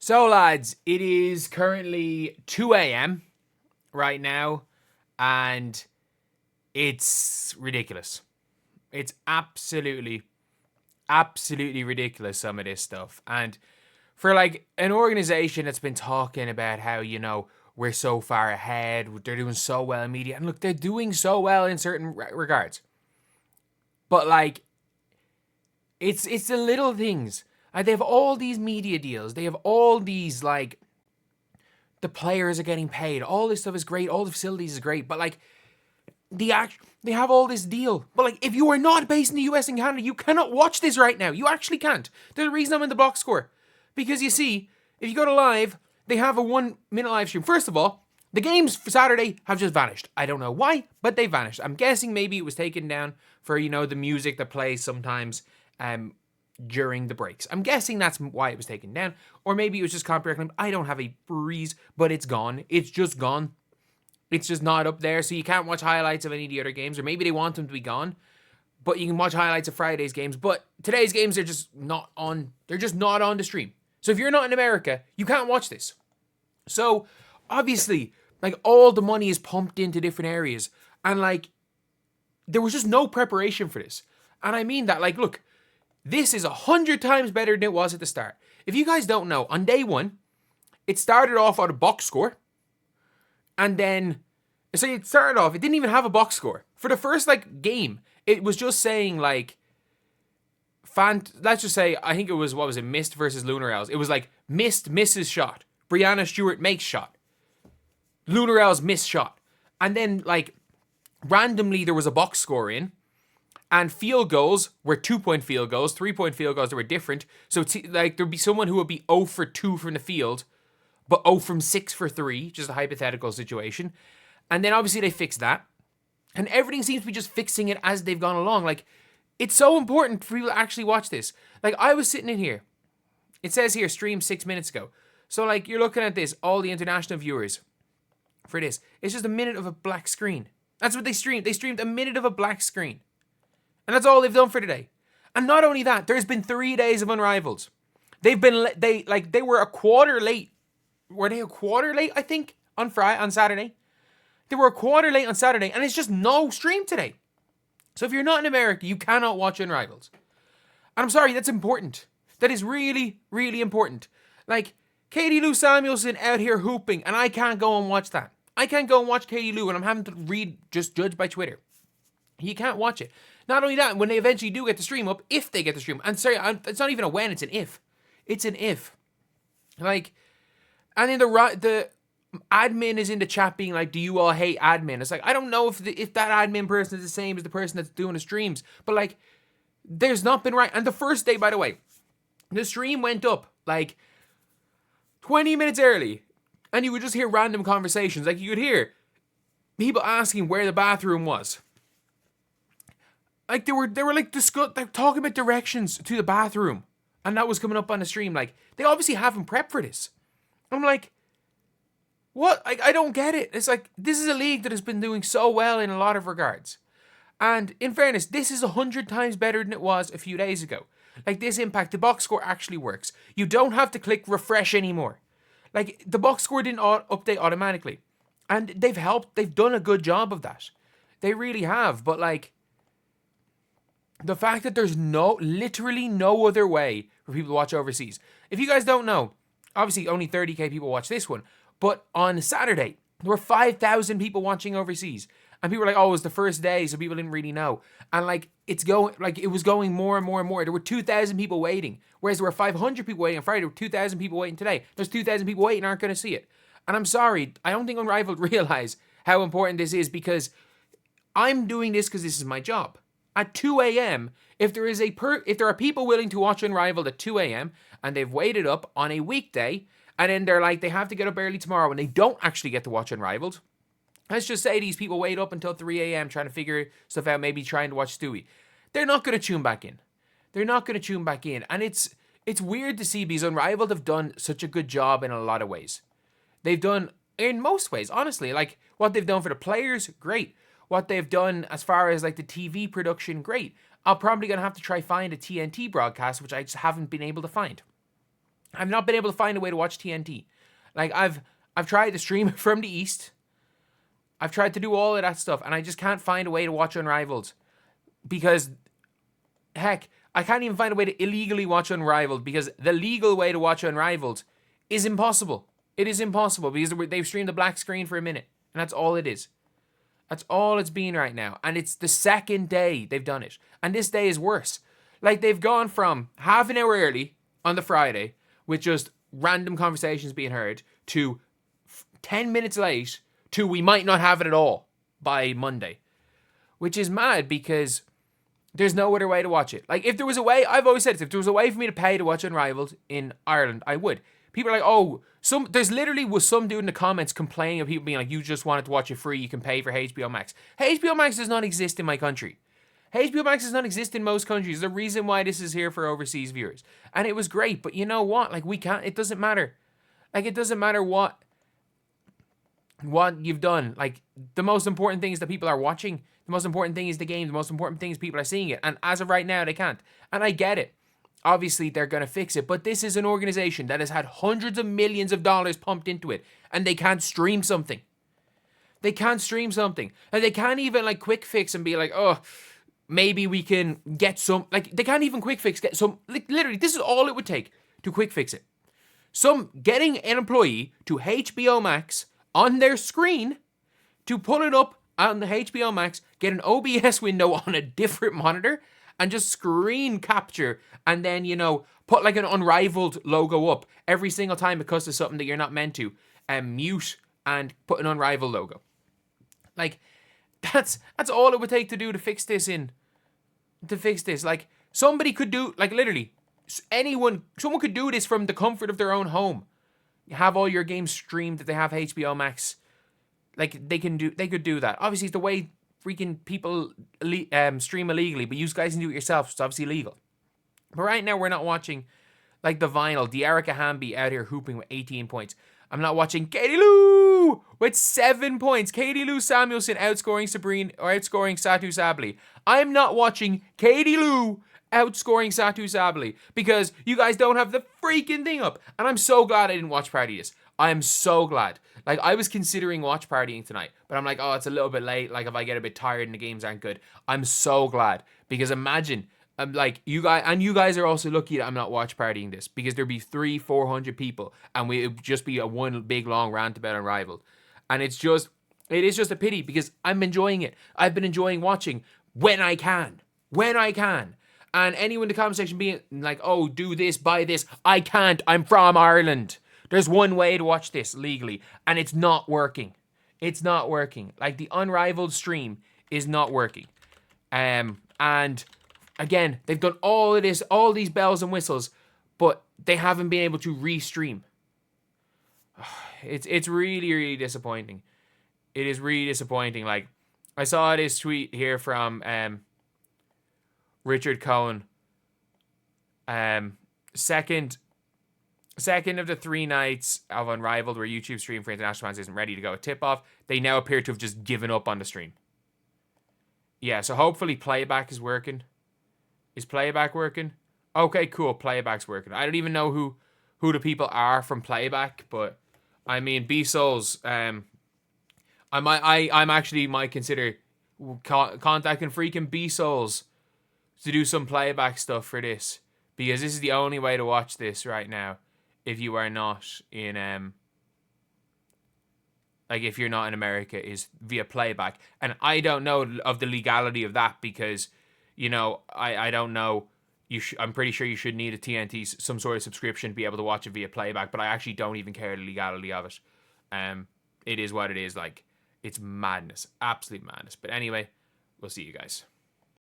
So, lads, it is currently 2 a.m. right now, and it's ridiculous. It's absolutely ridiculous, some of this stuff. And for like an organization that's been talking about how, we're so far ahead, they're doing so well in media, and look, they're doing so well in certain regards. But like, it's the little things. They have all these media deals. They have all these like the players are getting paid. All this stuff is great. All the facilities is great. But like they have all this deal. But like if you are not based in the US and Canada, you cannot watch this right now. You actually can't. There's a reason I'm in the box score. Because you see, if you go to live, they have a 1-minute live stream. First of all, the games for Saturday have just vanished. I don't know why, but they vanished. I'm guessing maybe it was taken down for, the music that plays sometimes during the breaks. I'm guessing that's why it was taken down. Or maybe it was just copyright claim. I don't have a breeze, but it's gone. It's just gone. It's just not up there, so you can't watch highlights of any of the other games. Or maybe they want them to be gone, but you can watch highlights of Friday's games. But today's games are just not on. They're just not on the stream. So if you're not in America, you can't watch this. So obviously, like all the money is pumped into different areas, and like there was just no preparation for this. And I mean that, like, look, this is 100 times better than it was at the start. If you guys don't know, on day one, it started off on a box score. And then, so it started off, it didn't even have a box score. For the first, like, game, it was just saying, like, let's just say, I think it was, Mist versus Lunar Elves. It was like, Mist misses shot. Breanna Steward makes shot. Lunar Elves miss shot. And then, like, randomly there was a box score in. And field goals were 2-point field goals, 3-point field goals that were different. So like there'd be someone who would be 0 for 2 from the field, but 0 from 6 for 3, just a hypothetical situation. And then obviously they fixed that. And everything seems to be just fixing it as they've gone along. Like, it's so important for people to actually watch this. Like, I was sitting in here. It says here, stream 6 minutes ago. So, like, you're looking at this, all the international viewers for this. It's just a minute of a black screen. That's what they streamed. They streamed a minute of a black screen. And that's all they've done for today. And not only that, there's been 3 days of Unrivaled. They were a quarter late. Were they a quarter late, I think, on Saturday? They were a quarter late on Saturday, and it's just no stream today. So if you're not in America, you cannot watch Unrivaled. And I'm sorry, that's important. That is really, really important. Like, Katie Lou Samuelson out here hooping, and I can't go and watch that. I can't go and watch Katie Lou, and I'm having to just judge by Twitter. You can't watch it. Not only that, when they eventually do get the stream up, if they get the stream, and sorry, it's not even a when, it's an if. It's an if. Like, and then the admin is in the chat being like, do you all hate admin? It's like, I don't know if that admin person is the same as the person that's doing the streams, but like, there's not been right. And the first day, by the way, the stream went up like 20 minutes early, and you would just hear random conversations. Like, you could hear people asking where the bathroom was. Like, they were like they're talking about directions to the bathroom, and that was coming up on the stream. Like, they obviously haven't prepped for this. I'm like, what? I don't get it. It's like, this is a league that has been doing so well in a lot of regards. And in fairness, this is 100 times better than it was a few days ago. Like, this impact, the box score actually works. You don't have to click refresh anymore. Like, the box score didn't update automatically. And they've done a good job of that. They really have. But like, the fact that there's literally no other way for people to watch overseas. If you guys don't know, obviously only 30k people watch this one, but on Saturday, there were 5,000 people watching overseas. And people were like, oh, it was the first day, so people didn't really know. And like, it was going more and more and more. There were 2,000 people waiting, whereas there were 500 people waiting on Friday. There were 2,000 people waiting today. There's 2,000 people waiting and aren't going to see it. And I'm sorry, I don't think Unrivaled realize how important this is, because I'm doing this because this is my job. At 2 a.m., if there are people willing to watch Unrivaled at 2 a.m. and they've waited up on a weekday, and then they're like, they have to get up early tomorrow and they don't actually get to watch Unrivaled. Let's just say these people wait up until 3 a.m. trying to figure stuff out, maybe trying to watch Stewie. They're not going to tune back in. And it's weird to see, because Unrivaled have done such a good job in a lot of ways. They've done, in most ways, honestly, like what they've done for the players, great. What they've done as far as like the TV production, great. I'm probably going to have to try find a TNT broadcast, which I just haven't been able to find. I've not been able to find a way to watch TNT. Like, I've tried to stream it from the East. I've tried to do all of that stuff, and I just can't find a way to watch Unrivaled. Because, heck, I can't even find a way to illegally watch Unrivaled, because the legal way to watch Unrivaled is impossible. It is impossible, because they've streamed the black screen for a minute, and that's all it is. That's all it's been right now. And it's the second day they've done it. And this day is worse. Like, they've gone from half an hour early on the Friday, with just random conversations being heard, to 10 minutes late, to we might not have it at all by Monday. Which is mad, because there's no other way to watch it. Like, if there was a way, I've always said this, if there was a way for me to pay to watch Unrivaled in Ireland, I would. People are like, oh, there's literally was some dude in the comments complaining of people being like, you just wanted to watch it free, you can pay for HBO Max. HBO Max does not exist in my country. HBO Max does not exist in most countries. There's a reason why this is here for overseas viewers. And it was great, but you know what? Like, we can't, it doesn't matter. Like, it doesn't matter what you've done. Like, the most important thing is that people are watching. The most important thing is the game. The most important thing is people are seeing it. And as of right now, they can't. And I get it. Obviously, they're going to fix it. But this is an organization that has had hundreds of millions of dollars pumped into it. And they can't stream something. They can't stream something. And they can't even, like, quick fix and be like, oh, maybe we can get some. Like, they can't even quick fix, get some. Like, literally, this is all it would take to quick fix it. Getting an employee to HBO Max on their screen to pull it up on the HBO Max, get an OBS window on a different monitor, and just screen capture, and then, you know, put like an Unrivaled logo up every single time it cuts to something that you're not meant to, and mute and put an Unrivaled logo. Like, that's all it would take to do to fix this Like, somebody could do, like, literally, someone could do this from the comfort of their own home. You have all your games streamed, that they have HBO Max. Like, they could do that. Obviously, it's the way freaking people stream illegally, but you guys can do it yourself. It's obviously legal. But right now, we're not watching, like, the vinyl. De'Arica Hamby out here hooping with 18 points. I'm not watching Katie Lou with 7 points. Katie Lou Samuelson outscoring Satu Sabli. I'm not watching Katie Lou outscoring Satu Sabli because you guys don't have the freaking thing up. And I'm so glad I didn't watch party this. I am so glad. Like, I was considering watch partying tonight, but I'm like, oh, it's a little bit late. Like, if I get a bit tired and the games aren't good. I'm so glad, because imagine, like, you guys are also lucky that I'm not watch partying this, because there'd be 300-400 people and it would just be a one big long rant about Unrivaled. And it is just a pity, because I'm enjoying it. I've been enjoying watching when I can. And anyone in the comment section being like, oh, do this, buy this. I can't. I'm from Ireland. There's one way to watch this legally, and it's not working. It's not working. Like, the Unrivaled stream is not working. And again, they've done all of this, all these bells and whistles, but they haven't been able to restream. It's really, really disappointing. It is really disappointing. Like, I saw this tweet here from Richard Cohen. Second of the 3 nights of Unrivaled where YouTube stream for international fans isn't ready to go at tip-off, they now appear to have just given up on the stream. Yeah, so hopefully playback is working. Is playback working? Okay, cool, playback's working. I don't even know who the people are from playback, but I mean, B-Souls, I might consider contacting freaking B-Souls to do some playback stuff for this, because this is the only way to watch this right now. If you are not in, if you're not in America, is via playback. And I don't know of the legality of that, because, you know, I don't know. I'm pretty sure you should need a TNT, some sort of subscription to be able to watch it via playback, but I actually don't even care the legality of it. It is what it is. Like, it's madness. Absolute madness. But anyway, we'll see you guys.